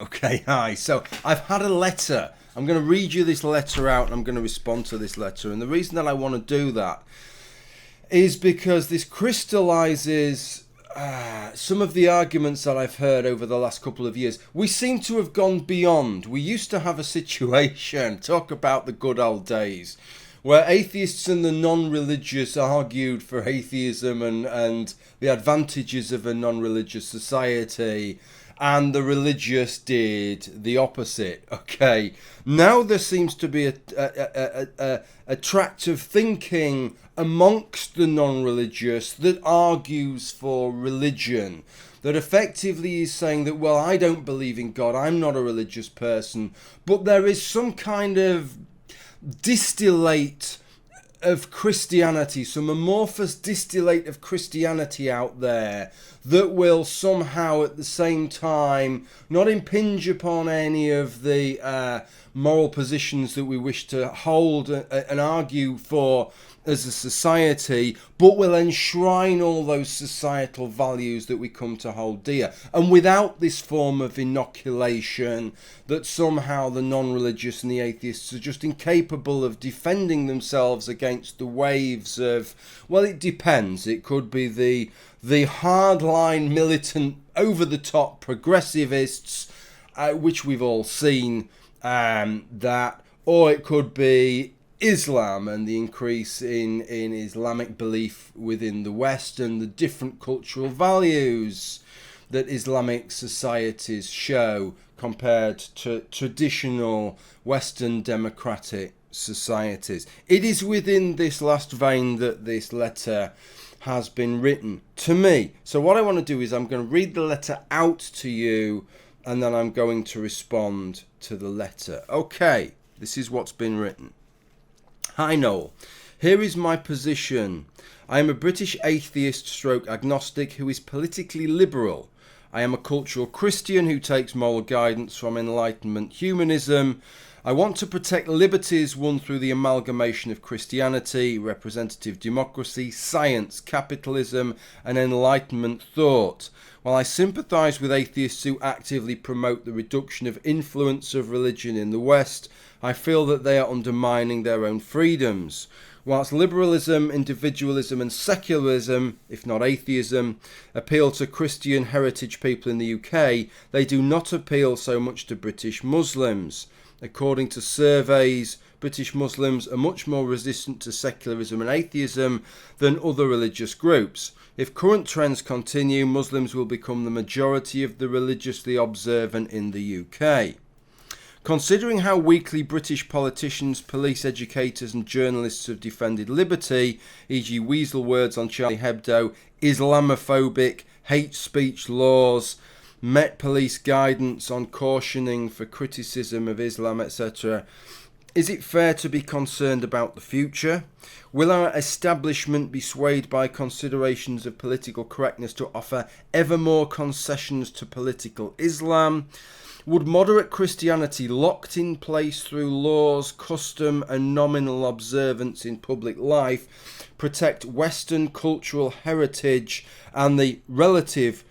Okay, hi. So I've had a letter. I'm going to read you this letter out and I'm going to respond to this letter. And the reason that I want to do that is because this crystallizes some of the arguments that I've heard over the last couple of years. We seem to have gone beyond. We used to have a situation, talk about the good old days, where atheists and the non-religious argued for atheism and the advantages of a non-religious society, and the religious did the opposite. Okay, now there seems to be a tract of thinking amongst the non-religious that argues for religion, that effectively is saying that, well, I don't believe in God, I'm not a religious person, but there is some kind of distillate of Christianity, some amorphous distillate of Christianity out there that will somehow at the same time not impinge upon any of the moral positions that we wish to hold and argue for as a society, but will enshrine all those societal values that we come to hold dear. And without this form of inoculation, that somehow the non-religious and the atheists are just incapable of defending themselves against the waves of, well, it depends. It could be the hardline, militant, over-the-top progressivists, which we've all seen, that, or it could be Islam and the increase in Islamic belief within the West and the different cultural values that Islamic societies show compared to traditional Western democratic societies. It is within this last vein that this letter has been written to me. So what I want to do is I'm going to read the letter out to you and then I'm going to respond to the letter. Okay, this is what's been written. Hi Noel, here is my position. I am a British atheist stroke agnostic who is politically liberal. I am a cultural Christian who takes moral guidance from Enlightenment humanism. I want to protect liberties won through the amalgamation of Christianity, representative democracy, science, capitalism, and Enlightenment thought. While I sympathise with atheists who actively promote the reduction of influence of religion in the West, I feel that they are undermining their own freedoms. Whilst liberalism, individualism and secularism, if not atheism, appeal to Christian heritage people in the UK, they do not appeal so much to British Muslims. According to surveys, British Muslims are much more resistant to secularism and atheism than other religious groups. If current trends continue, Muslims will become the majority of the religiously observant in the UK. Considering how weakly British politicians, police educators and journalists have defended liberty, e.g. weasel words on Charlie Hebdo, Islamophobic, hate speech laws, Met Police guidance on cautioning for criticism of Islam, etc., is it fair to be concerned about the future? Will our establishment be swayed by considerations of political correctness to offer ever more concessions to political Islam? Would moderate Christianity, locked in place through laws, custom and nominal observance in public life, protect Western cultural heritage and the relative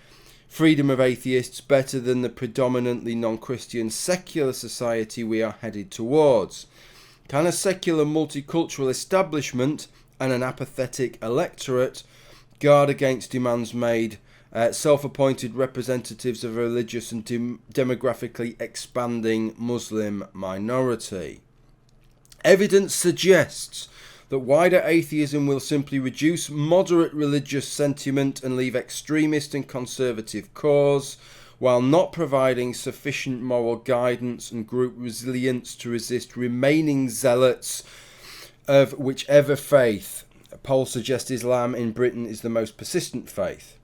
freedom of atheists better than the predominantly non-Christian secular society we are headed towards? Can a secular multicultural establishment and an apathetic electorate guard against demands made self-appointed representatives of a religious and demographically expanding Muslim minority? Evidence suggests that wider atheism will simply reduce moderate religious sentiment and leave extremist and conservative cause, while not providing sufficient moral guidance and group resilience to resist remaining zealots of whichever faith. Polls suggest Islam in Britain is the most persistent faith.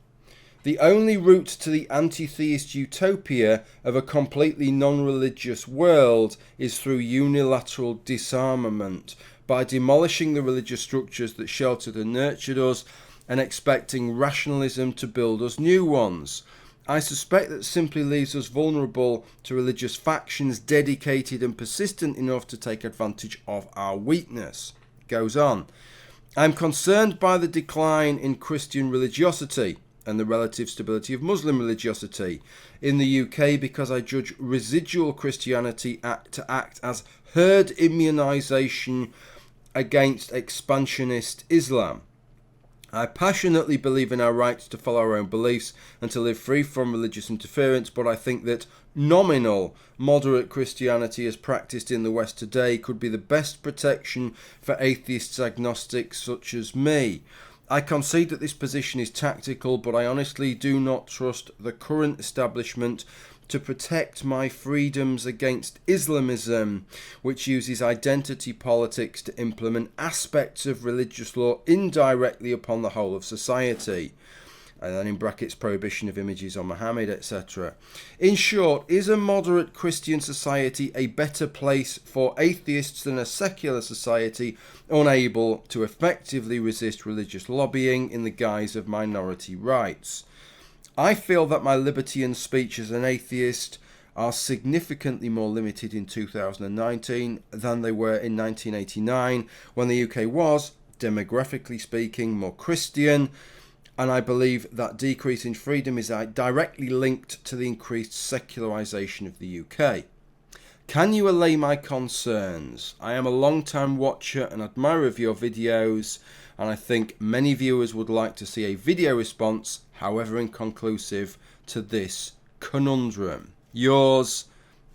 The only route to the anti-theist utopia of a completely non-religious world is through unilateral disarmament, by demolishing the religious structures that sheltered and nurtured us and expecting rationalism to build us new ones. I suspect that simply leaves us vulnerable to religious factions dedicated and persistent enough to take advantage of our weakness. It goes on. I'm concerned by the decline in Christian religiosity. and the relative stability of Muslim religiosity in the UK because I judge residual Christianity to act as herd immunisation against expansionist Islam. I passionately believe in our rights to follow our own beliefs and to live free from religious interference, but I think that nominal, moderate Christianity as practiced in the West today could be the best protection for atheists, agnostics such as me. I concede that this position is tactical, but I honestly do not trust the current establishment to protect my freedoms against Islamism, which uses identity politics to implement aspects of religious law indirectly upon the whole of society. And then in brackets, prohibition of images on Muhammad, etc. In short, is a moderate Christian society a better place for atheists than a secular society unable to effectively resist religious lobbying in the guise of minority rights? I feel that my liberty and speech as an atheist are significantly more limited in 2019 than they were in 1989, when the UK was, demographically speaking, more Christian, and I believe that decrease in freedom is directly linked to the increased secularisation of the UK. Can you allay my concerns? I am a long-time watcher and admirer of your videos, and I think many viewers would like to see a video response, however inconclusive, to this conundrum. Yours,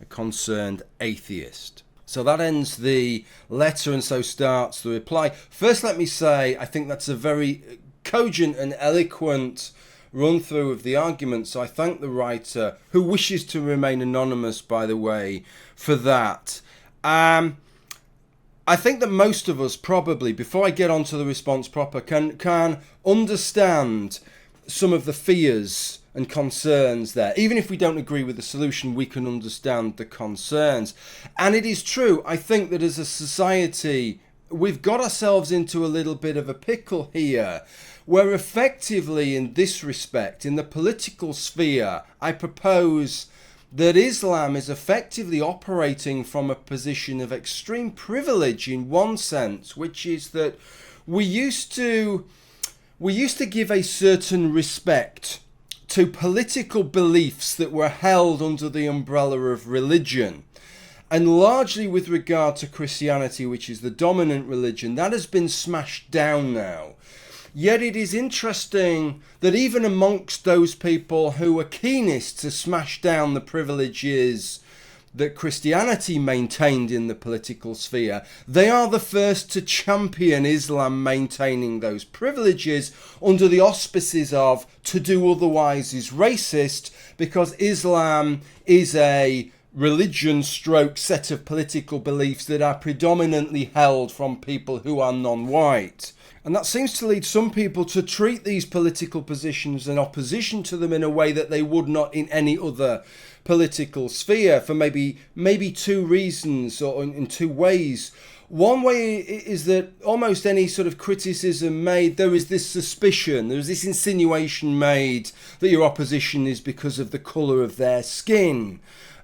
a concerned atheist. So that ends the letter, and so starts the reply. First, let me say, I think that's a very cogent and eloquent run through of the argument, so I thank the writer, who wishes to remain anonymous, by the way, for that. I think that most of us probably, before I get on to the response proper, can understand some of the fears and concerns there. Even if we don't agree with the solution, we can understand the concerns. And it is true, I think that as a society, we've got ourselves into a little bit of a pickle here, where effectively in this respect, in the political sphere, I propose that Islam is effectively operating from a position of extreme privilege in one sense, which is that we used to give a certain respect to political beliefs that were held under the umbrella of religion. And largely with regard to Christianity, which is the dominant religion, that has been smashed down now. Yet it is interesting that even amongst those people who are keenest to smash down the privileges that Christianity maintained in the political sphere, they are the first to champion Islam maintaining those privileges under the auspices of to do otherwise is racist, because Islam is a religion stroke set of political beliefs that are predominantly held from people who are non-white. And that seems to lead some people to treat these political positions and opposition to them in a way that they would not in any other political sphere, for maybe two reasons, or in two ways. One way is that almost any sort of criticism made, there is this suspicion, there is this insinuation made that your opposition is because of the colour of their skin.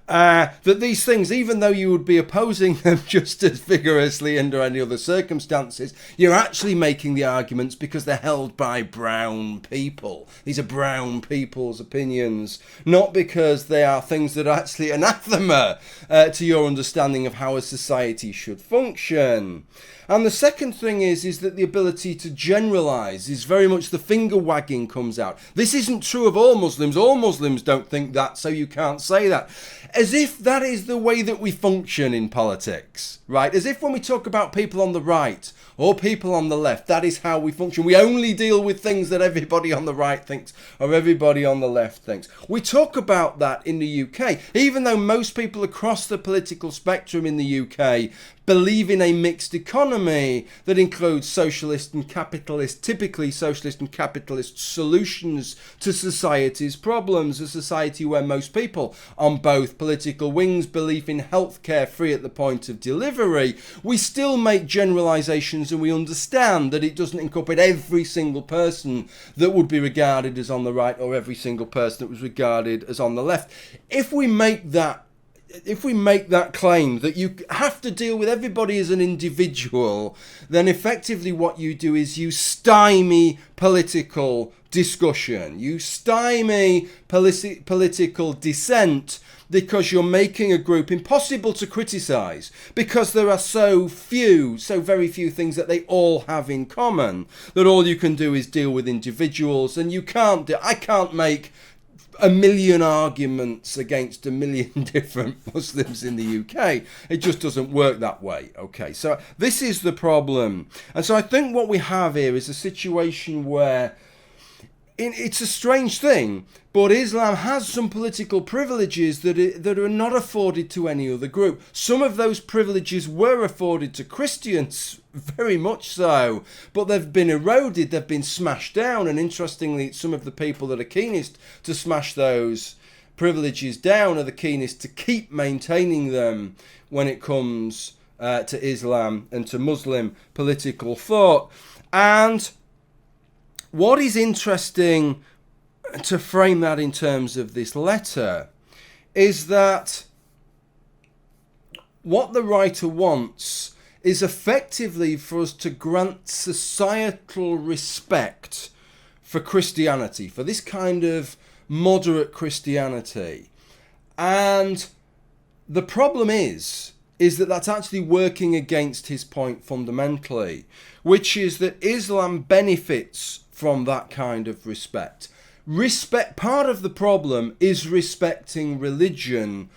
That these things, even though you would be opposing them just as vigorously under any other circumstances, you're actually making the arguments because they're held by brown people. These are brown people's opinions, not because they are things that are actually anathema to your understanding of how a society should function. And the second thing is that the ability to generalise is very much the finger wagging comes out. This isn't true of all Muslims. All Muslims don't think that, so you can't say that. As if that is the way that we function in politics, right? As if when we talk about people on the right or people on the left, that is how we function. We only deal with things that everybody on the right thinks or everybody on the left thinks. We talk about that in the UK, even though most people across the political spectrum in the UK believe in a mixed economy that includes socialist and capitalist, typically socialist and capitalist solutions to society's problems, a society where most people on both political wings believe in healthcare free at the point of delivery. We still make generalisations, and we understand that it doesn't incorporate every single person that would be regarded as on the right or every single person that was regarded as on the left. If we make that claim that you have to deal with everybody as an individual, then effectively what you do is you stymie political discussion. You stymie political dissent because you're making a group impossible to criticise, because there are so very few things that they all have in common, that all you can do is deal with individuals, and I can't make a million arguments against a million different Muslims in the UK. It just doesn't work that way. Okay, so this is the problem. And so I think what we have here is a situation where it's a strange thing, but Islam has some political privileges that are not afforded to any other group. Some of those privileges were afforded to Christians, very much so, but they've been eroded, they've been smashed down, and interestingly, some of the people that are keenest to smash those privileges down are the keenest to keep maintaining them when it comes to Islam and to Muslim political thought. And what is interesting to frame that in terms of this letter is that what the writer wants is effectively for us to grant societal respect for Christianity, for this kind of moderate Christianity. And the problem is that that's actually working against his point fundamentally, which is that Islam benefits from that kind of respect. Part of the problem is respecting religion,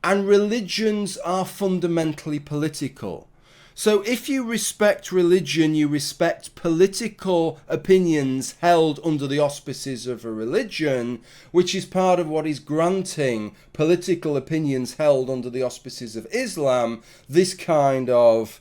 and religions are fundamentally political. So if you respect religion, you respect political opinions held under the auspices of a religion, which is part of what is granting political opinions held under the auspices of Islam this kind of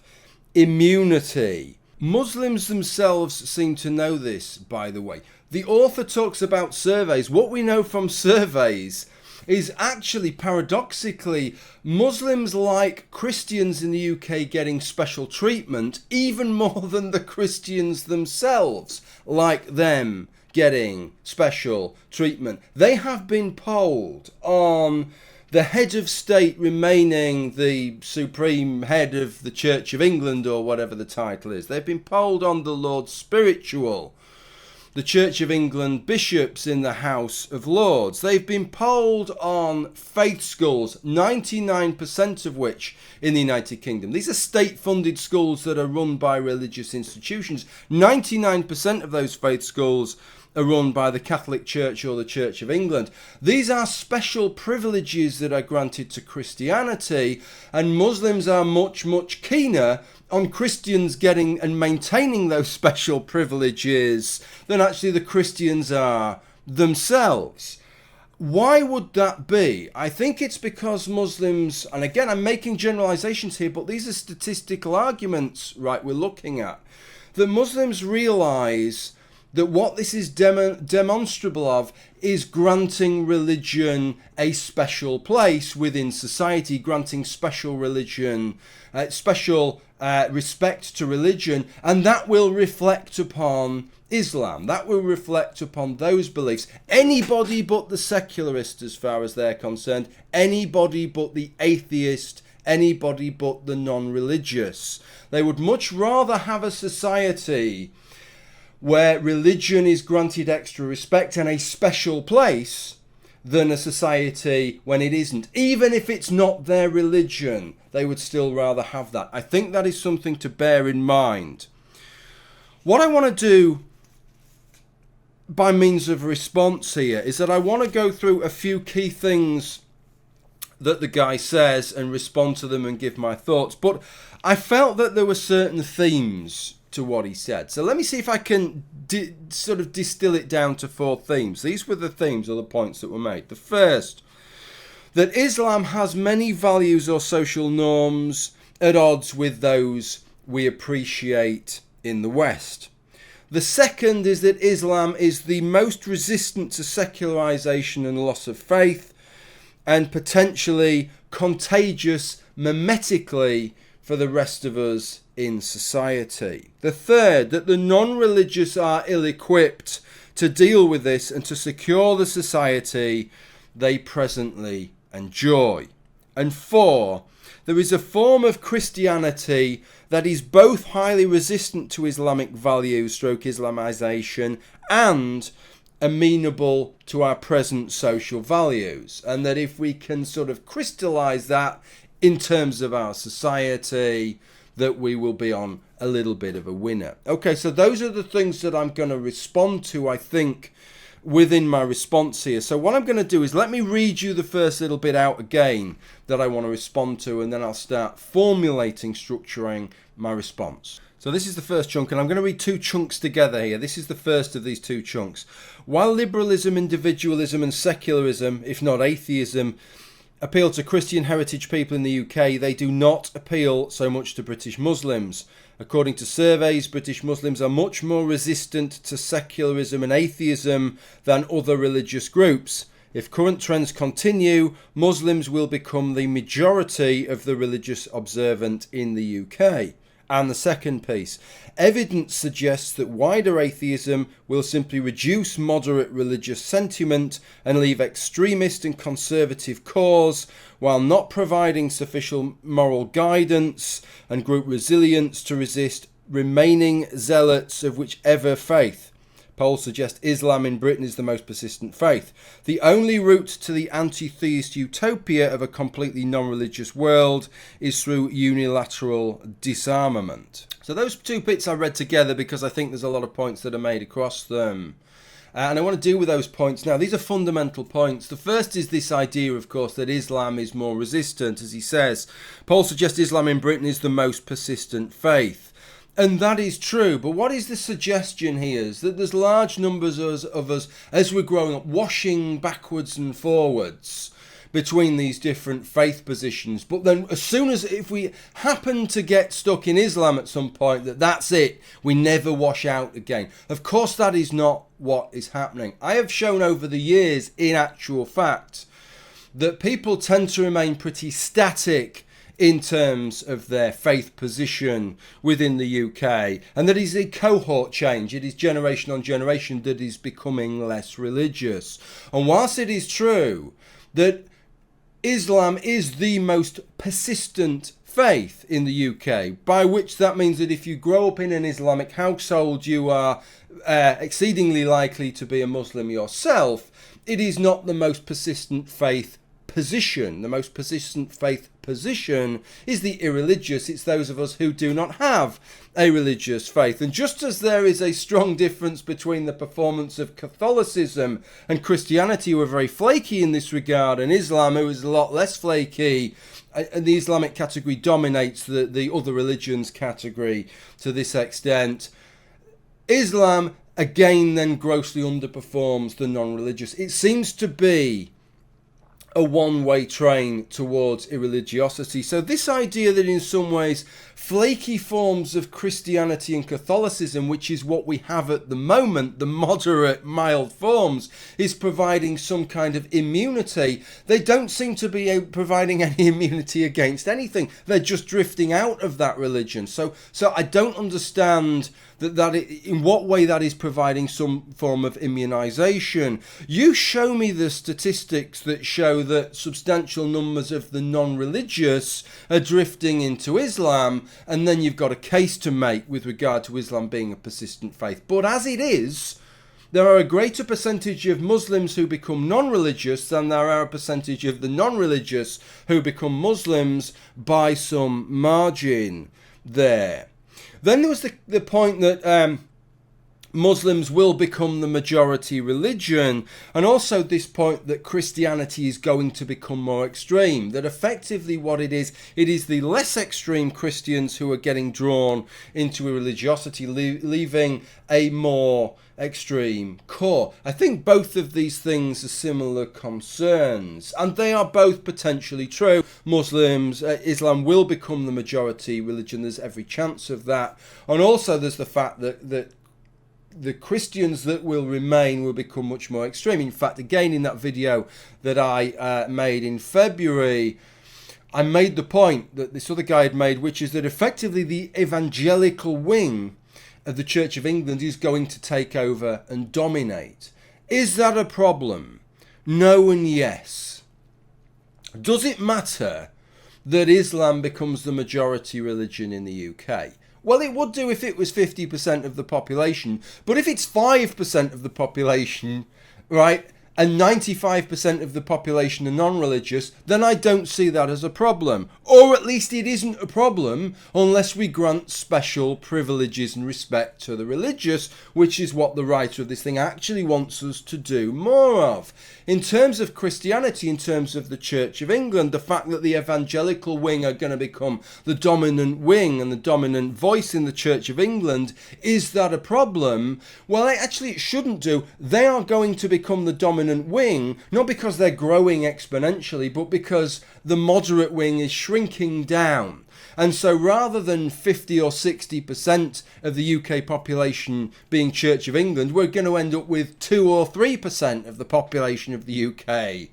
immunity. Muslims themselves seem to know this, by the way. The author talks about surveys. What we know from surveys is actually, paradoxically, Muslims like Christians in the UK getting special treatment even more than the Christians themselves like them getting special treatment. They have been polled on the head of state remaining the supreme head of the Church of England, or whatever the title is. They've been polled on the Lord Spiritual, the Church of England bishops in the House of Lords. They've been polled on faith schools, 99% of which in the United Kingdom. These are state-funded schools that are run by religious institutions. 99% of those faith schools are run by the Catholic Church or the Church of England. These are special privileges that are granted to Christianity, and Muslims are much, much keener on Christians getting and maintaining those special privileges than actually the Christians are themselves. Why would that be? I think it's because Muslims, and again I'm making generalizations here, but these are statistical arguments, right, we're looking at, that Muslims realize that what this is demonstrable of is granting religion a special place within society, granting special religion, special respect to religion, and that will reflect upon Islam. That will reflect upon those beliefs. Anybody but the secularist, as far as they're concerned, anybody but the atheist, anybody but the non-religious. They would much rather have a society where religion is granted extra respect and a special place than a society when it isn't. Even if it's not their religion, they would still rather have that. I think that is something to bear in mind. What I want to do by means of response here is that I want to go through a few key things that the guy says and respond to them and give my thoughts. But I felt that there were certain themes to what he said. So let me see if I can sort of distill it down to 4 themes. These were the themes or the points that were made. The first, that Islam has many values or social norms at odds with those we appreciate in the West. The second is that Islam is the most resistant to secularization and loss of faith, and potentially contagious mimetically for the rest of us in society. The third, that the non-religious are ill-equipped to deal with this and to secure the society they presently enjoy. And 4, there is a form of Christianity that is both highly resistant to Islamic values, stroke Islamization, and amenable to our present social values. And that if we can sort of crystallize that in terms of our society, that we will be on a little bit of a winner. Okay, so those are the things that I'm going to respond to, I think, within my response here. So what I'm going to do is let me read you the first little bit out again that I want to respond to, and then I'll start formulating, structuring my response. So this is the first chunk, and I'm going to read 2 chunks together here. This is the first of these 2 chunks. While liberalism, individualism and secularism, if not atheism, appeal to Christian heritage people in the UK, they do not appeal so much to British Muslims. According to surveys, British Muslims are much more resistant to secularism and atheism than other religious groups. If current trends continue, Muslims will become the majority of the religious observant in the UK. And the second piece, evidence suggests that wider atheism will simply reduce moderate religious sentiment and leave extremist and conservative cause, while not providing sufficient moral guidance and group resilience to resist remaining zealots of whichever faith. Polls suggest Islam in Britain is the most persistent faith. The only route to the anti-theist utopia of a completely non-religious world is through unilateral disarmament. So those 2 bits I read together because I think there's a lot of points that are made across them. And I want to deal with those points now. These are fundamental points. The first is this idea, of course, that Islam is more resistant. As he says, polls suggest Islam in Britain is the most persistent faith. And that is true, but what is the suggestion here is that there's large numbers of us as we're growing up washing backwards and forwards between these different faith positions. But then as soon as if we happen to get stuck in Islam at some point, that's it, we never wash out again. Of course that is not what is happening. I have shown over the years, in actual fact, that people tend to remain pretty static in terms of their faith position within the UK, and that is a cohort change. It is generation on generation that is becoming less religious. And whilst it is true that Islam is the most persistent faith in the UK, by which that means that if you grow up in an Islamic household, you are exceedingly likely to be a Muslim yourself, it is not the most persistent faith position. The most persistent faith position is the irreligious. It's those of us who do not have a religious faith. And just as there is a strong difference between the performance of Catholicism and Christianity, who are very flaky in this regard, and Islam, who is a lot less flaky, and the Islamic category dominates the other religions category to this extent, Islam again then grossly underperforms the non-religious. It seems to be a one-way train towards irreligiosity. So this idea that in some ways flaky forms of Christianity and Catholicism, which is what we have at the moment, the moderate, mild forms, is providing some kind of immunity. They don't seem to be providing any immunity against anything. They're just drifting out of that religion. So I don't understand in what way that is providing some form of immunization. You show me the statistics that show that substantial numbers of the non-religious are drifting into Islam, and then you've got a case to make with regard to Islam being a persistent faith. But as it is, there are a greater percentage of Muslims who become non-religious than there are a percentage of the non-religious who become Muslims by some margin there. Then there was the point that Muslims will become the majority religion, and also this point that Christianity is going to become more extreme, that effectively what it is the less extreme Christians who are getting drawn into a religiosity, leaving a more extreme core. I think both of these things are similar concerns, and they are both potentially true. Islam will become the majority religion, there's every chance of that, and also there's the fact that the Christians that will remain will become much more extreme. In fact, again, in that video that I made in February, I made the point that this other guy had made, which is that effectively the evangelical wing of the Church of England is going to take over and dominate. Is that a problem? No and yes. Does it matter that Islam becomes the majority religion in the UK? Well, it would do if it was 50% of the population, but if it's 5% of the population, right, and 95% of the population are non-religious, then I don't see that as a problem. Or at least it isn't a problem unless we grant special privileges and respect to the religious, which is what the writer of this thing actually wants us to do more of. In terms of Christianity, in terms of the Church of England, the fact that the evangelical wing are going to become the dominant wing and the dominant voice in the Church of England, is that a problem? Well, actually it shouldn't do. They are going to become the dominant wing, not because they're growing exponentially, but because the moderate wing is shrinking down. And so rather than 50 or 60% of the UK population being Church of England, we're going to end up with 2 or 3% of the population of the UK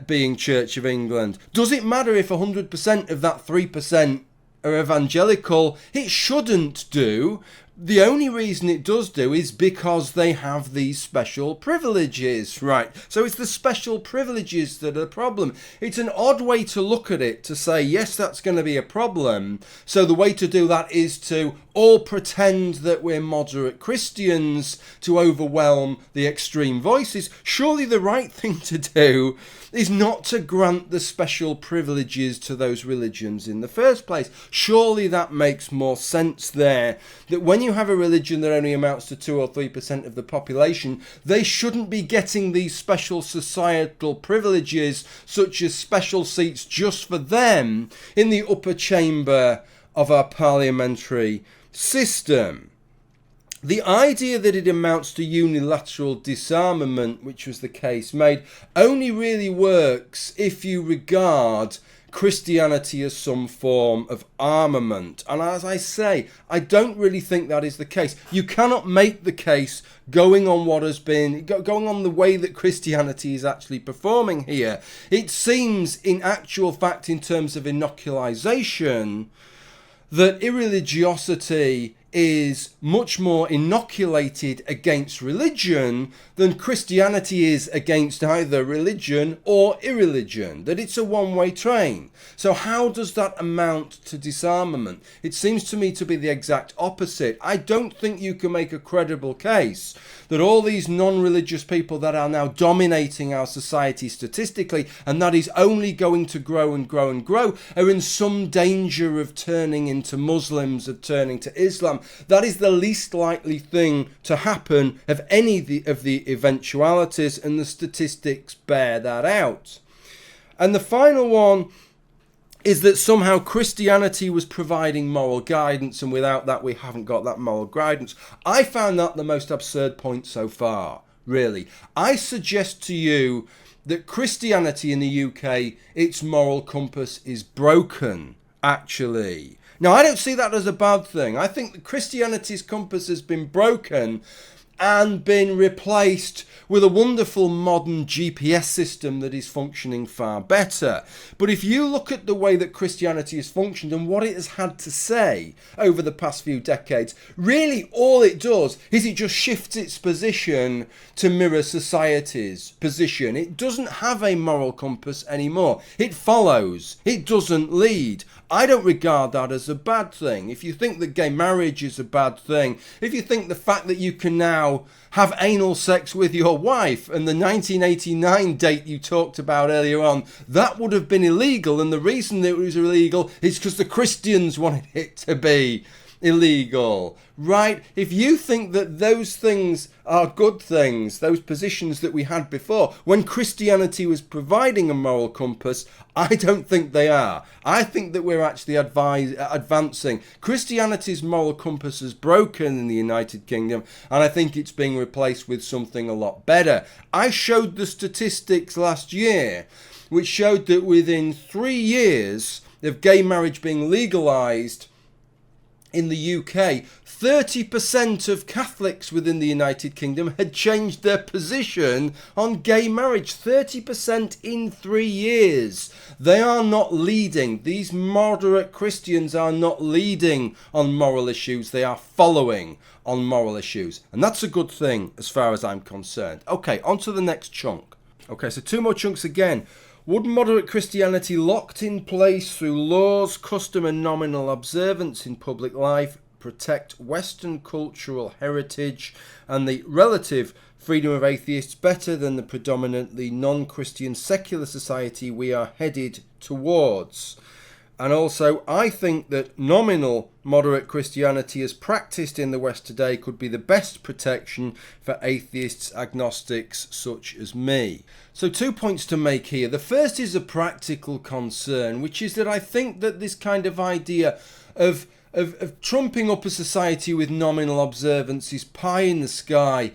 being Church of England. Does it matter if 100% of that 3% are evangelical? It shouldn't do. The only reason it does do is because they have these special privileges, right? So it's the special privileges that are the problem. It's an odd way to look at it, to say, yes, that's going to be a problem. So the way to do that is to all pretend that we're moderate Christians to overwhelm the extreme voices. Surely the right thing to do is not to grant the special privileges to those religions in the first place. Surely that makes more sense there, that when you have a religion that only amounts to 2 or 3% of the population, they shouldn't be getting these special societal privileges, such as special seats just for them in the upper chamber of our parliamentary system. The idea that it amounts to unilateral disarmament, which was the case made, only really works if you regard Christianity as some form of armament. And as I say, I don't really think that is the case. You cannot make the case going on the way that Christianity is actually performing here. It seems, in actual fact, in terms of inoculization, that irreligiosity is much more inoculated against religion than Christianity is against either religion or irreligion, that it's a one-way train. So how does that amount to disarmament? It seems to me to be the exact opposite. I don't think you can make a credible case that all these non-religious people that are now dominating our society statistically, and that is only going to grow and grow and grow, are in some danger of turning into Muslims, of turning to Islam. That is the least likely thing to happen of any of the eventualities, and the statistics bear that out. And the final one is that somehow Christianity was providing moral guidance, and without that we haven't got that moral guidance. I found that the most absurd point so far, really. I suggest to you that Christianity in the UK, its moral compass is broken, actually. Now, I don't see that as a bad thing. I think that Christianity's compass has been broken and been replaced with a wonderful modern GPS system that is functioning far better. But if you look at the way that Christianity has functioned and what it has had to say over the past few decades, really all it does is it just shifts its position to mirror society's position. It doesn't have a moral compass anymore. It follows. It doesn't lead. I don't regard that as a bad thing. If you think that gay marriage is a bad thing, if you think the fact that you can now have anal sex with your wife, and the 1989 date you talked about earlier on, that would have been illegal, and the reason that it was illegal is because the Christians wanted it to be illegal, right? If you think that those things are good things, those positions that we had before, when Christianity was providing a moral compass, I don't think they are. I think that we're actually advancing. Christianity's moral compass is broken in the United Kingdom, and I think it's being replaced with something a lot better. I showed the statistics last year, which showed that within 3 years of gay marriage being legalised in the UK, 30% of Catholics within the United Kingdom had changed their position on gay marriage. 30% in 3 years. They are not leading. These moderate Christians are not leading on moral issues. They are following on moral issues. And that's a good thing as far as I'm concerned. Okay, on to the next chunk. Okay, so 2 more chunks again. Would moderate Christianity, locked in place through laws, custom and nominal observance in public life, protect Western cultural heritage and the relative freedom of atheists better than the predominantly non-Christian secular society we are headed towards? And also, I think that nominal moderate Christianity as practiced in the West today could be the best protection for atheists, agnostics such as me. So 2 points to make here. The first is a practical concern, which is that I think that this kind of idea of trumping up a society with nominal observance is pie in the sky.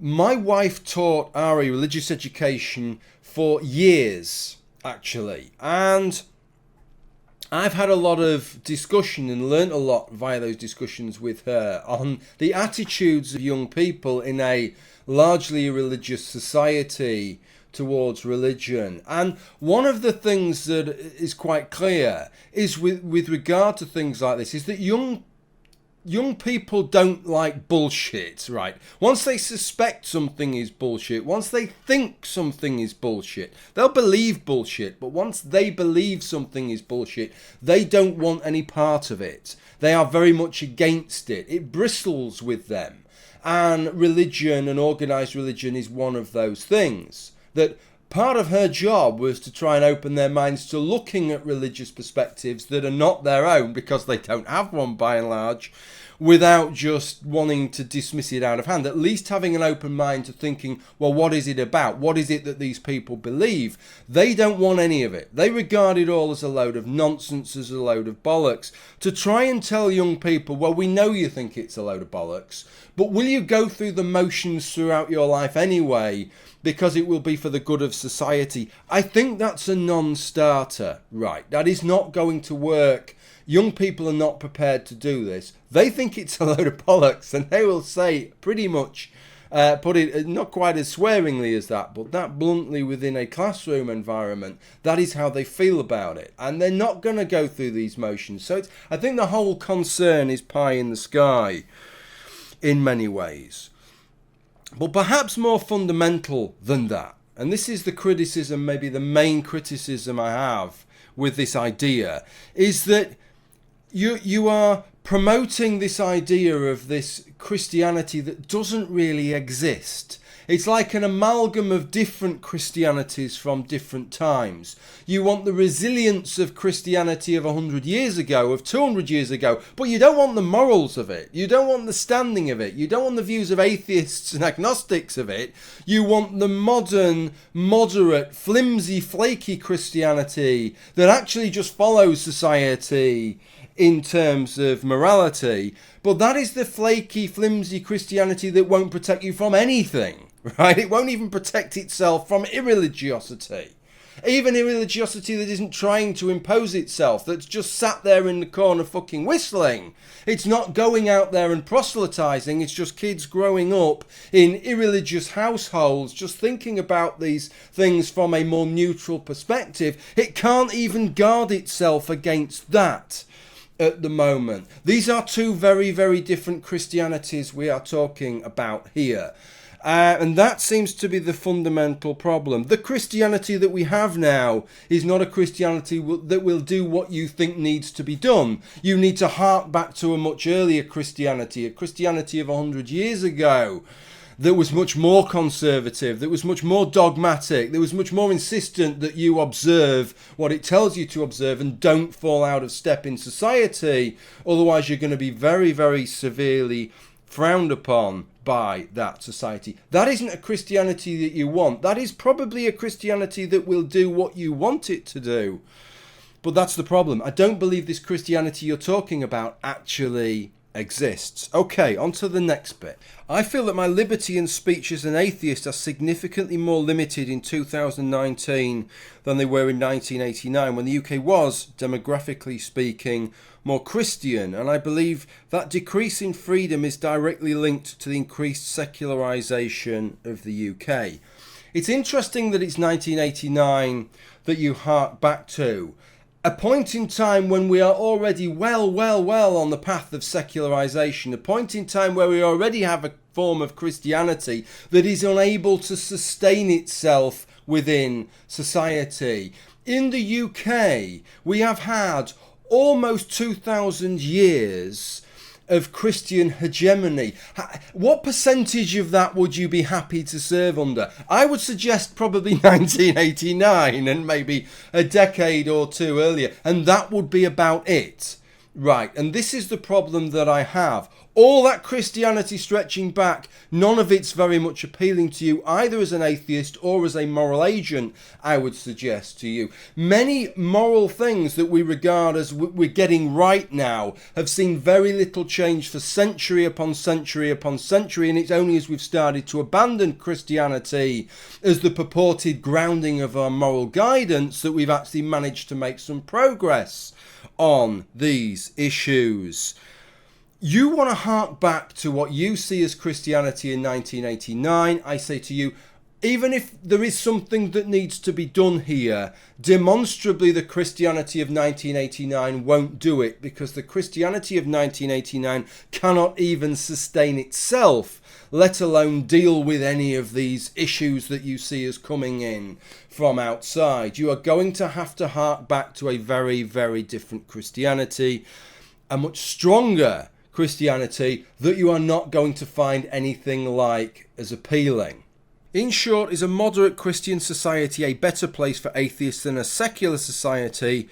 My wife taught RE, religious education, for years, actually. And I've had a lot of discussion and learnt a lot via those discussions with her on the attitudes of young people in a largely religious society towards religion. And one of the things that is quite clear is with regard to things like this is that young people don't like bullshit, right? Once they suspect something is bullshit, once they think something is bullshit, they'll believe bullshit, but once they believe something is bullshit, they don't want any part of it. They are very much against it. It bristles with them. And religion and organised religion is one of those things. That part of her job was to try and open their minds to looking at religious perspectives that are not their own, because they don't have one by and large, without just wanting to dismiss it out of hand. At least having an open mind to thinking, well, what is it about? What is it that these people believe? They don't want any of it. They regard it all as a load of nonsense, as a load of bollocks. To try and tell young people, well, we know you think it's a load of bollocks, but will you go through the motions throughout your life anyway, because it will be for the good of society? I think that's a non-starter, right? That is not going to work. Young people are not prepared to do this. They think it's a load of bollocks, and they will say pretty much, put it not quite as swearingly as that, but that bluntly within a classroom environment, that is how they feel about it. And they're not going to go through these motions. So I think the whole concern is pie in the sky in many ways. But perhaps more fundamental than that, and this is the criticism, maybe the main criticism I have with this idea, is that you are promoting this idea of this Christianity that doesn't really exist. It's like an amalgam of different Christianities from different times. You want the resilience of Christianity of 100 years ago, of 200 years ago, but you don't want the morals of it. You don't want the standing of it. You don't want the views of atheists and agnostics of it. You want the modern, moderate, flimsy, flaky Christianity that actually just follows society in terms of morality. But that is the flaky, flimsy Christianity that won't protect you from anything, right? It won't even protect itself from irreligiosity. Even irreligiosity that isn't trying to impose itself, that's just sat there in the corner fucking whistling. It's not going out there and proselytizing, it's just kids growing up in irreligious households, just thinking about these things from a more neutral perspective. It can't even guard itself against that at the moment. These are two very, very different Christianities we are talking about here. And that seems to be the fundamental problem. The Christianity that we have now is not a Christianity that will do what you think needs to be done. You need to hark back to a much earlier Christianity, a Christianity of 100 years ago, that was much more conservative, that was much more dogmatic, that was much more insistent that you observe what it tells you to observe and don't fall out of step in society. Otherwise, you're going to be very, very severely frowned upon by that society. That isn't a Christianity that you want. That is probably a Christianity that will do what you want it to do. But that's the problem. I don't believe this Christianity you're talking about actually exists. Okay, on to the next bit. I feel that my liberty in speech as an atheist are significantly more limited in 2019 than they were in 1989, when the UK was, demographically speaking, more Christian, and I believe that decrease in freedom is directly linked to the increased secularisation of the UK. It's interesting that it's 1989 that you hark back to. a point in time when we are already well on the path of secularization, a point in time where we already have a form of Christianity that is unable to sustain itself within society. In the UK, we have had almost 2,000 years of Christian hegemony. What percentage of that would you be happy to serve under? I would suggest probably 1989 and maybe a decade or two earlier, and that would be about it. Right, and this is the problem that I have. All that Christianity stretching back, none of it's very much appealing to you, either as an atheist or as a moral agent, I would suggest to you. Many moral things that we regard as we're getting right now have seen very little change for century upon century upon century, and it's only as we've started to abandon Christianity as the purported grounding of our moral guidance that we've actually managed to make some progress on these issues. You want to hark back to what you see as Christianity in 1989. I say to you, even if there is something that needs to be done here, demonstrably the Christianity of 1989 won't do it, because the Christianity of 1989 cannot even sustain itself, let alone deal with any of these issues that you see as coming in from outside. You are going to have to hark back to a very, very different Christianity, a much stronger Christianity that you are not going to find anything like as appealing. In short, is a moderate Christian society a better place for atheists than a secular society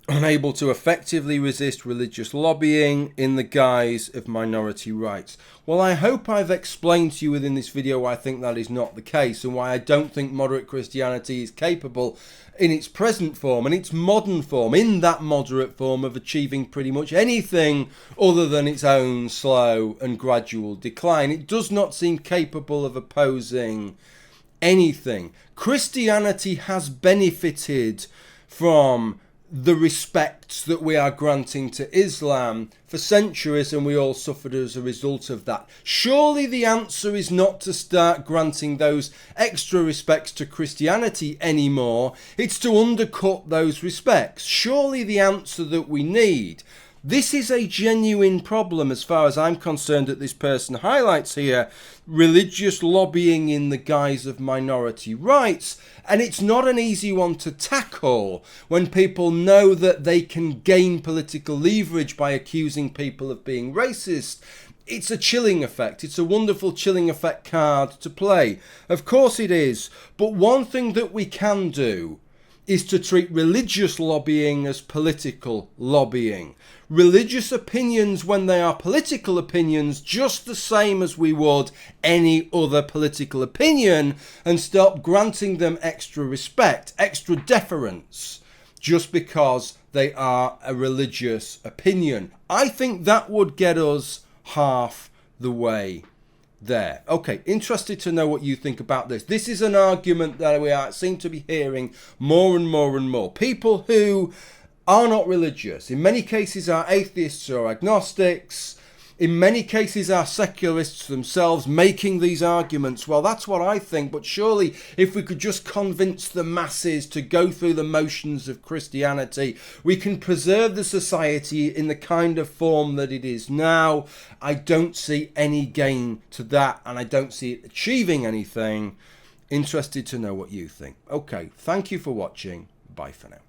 unable to effectively resist religious lobbying in the guise of minority rights? Well, I hope I've explained to you within this video why I think that is not the case, and why I don't think moderate Christianity is capable in its present form and its modern form, in that moderate form, of achieving pretty much anything other than its own slow and gradual decline. It does not seem capable of opposing anything. Christianity has benefited from the respect that we are granting to Islam for centuries, and we all suffered as a result of that. Surely the answer is not to start granting those extra respects to Christianity anymore. It's to undercut those respects. Surely the answer that we need. This is a genuine problem as far as I'm concerned that this person highlights here. Religious lobbying in the guise of minority rights. And it's not an easy one to tackle when people know that they can gain political leverage by accusing people of being racist. It's a chilling effect. It's a wonderful chilling effect card to play. Of course it is. But one thing that we can do is to treat religious lobbying as political lobbying. Religious opinions, when they are political opinions, just the same as we would any other political opinion, and stop granting them extra respect, extra deference, just because they are a religious opinion. I think that would get us half the way there. Okay, interested to know what you think about this. This is an argument that we seem to be hearing more and more and more. People who are not religious, in many cases are atheists or agnostics, in many cases are secularists themselves, making these arguments. Well, that's what I think, but surely if we could just convince the masses to go through the motions of Christianity, we can preserve the society in the kind of form that it is now. I don't see any gain to that, and I don't see it achieving anything. Interested to know what you think. Okay, thank you for watching. Bye for now.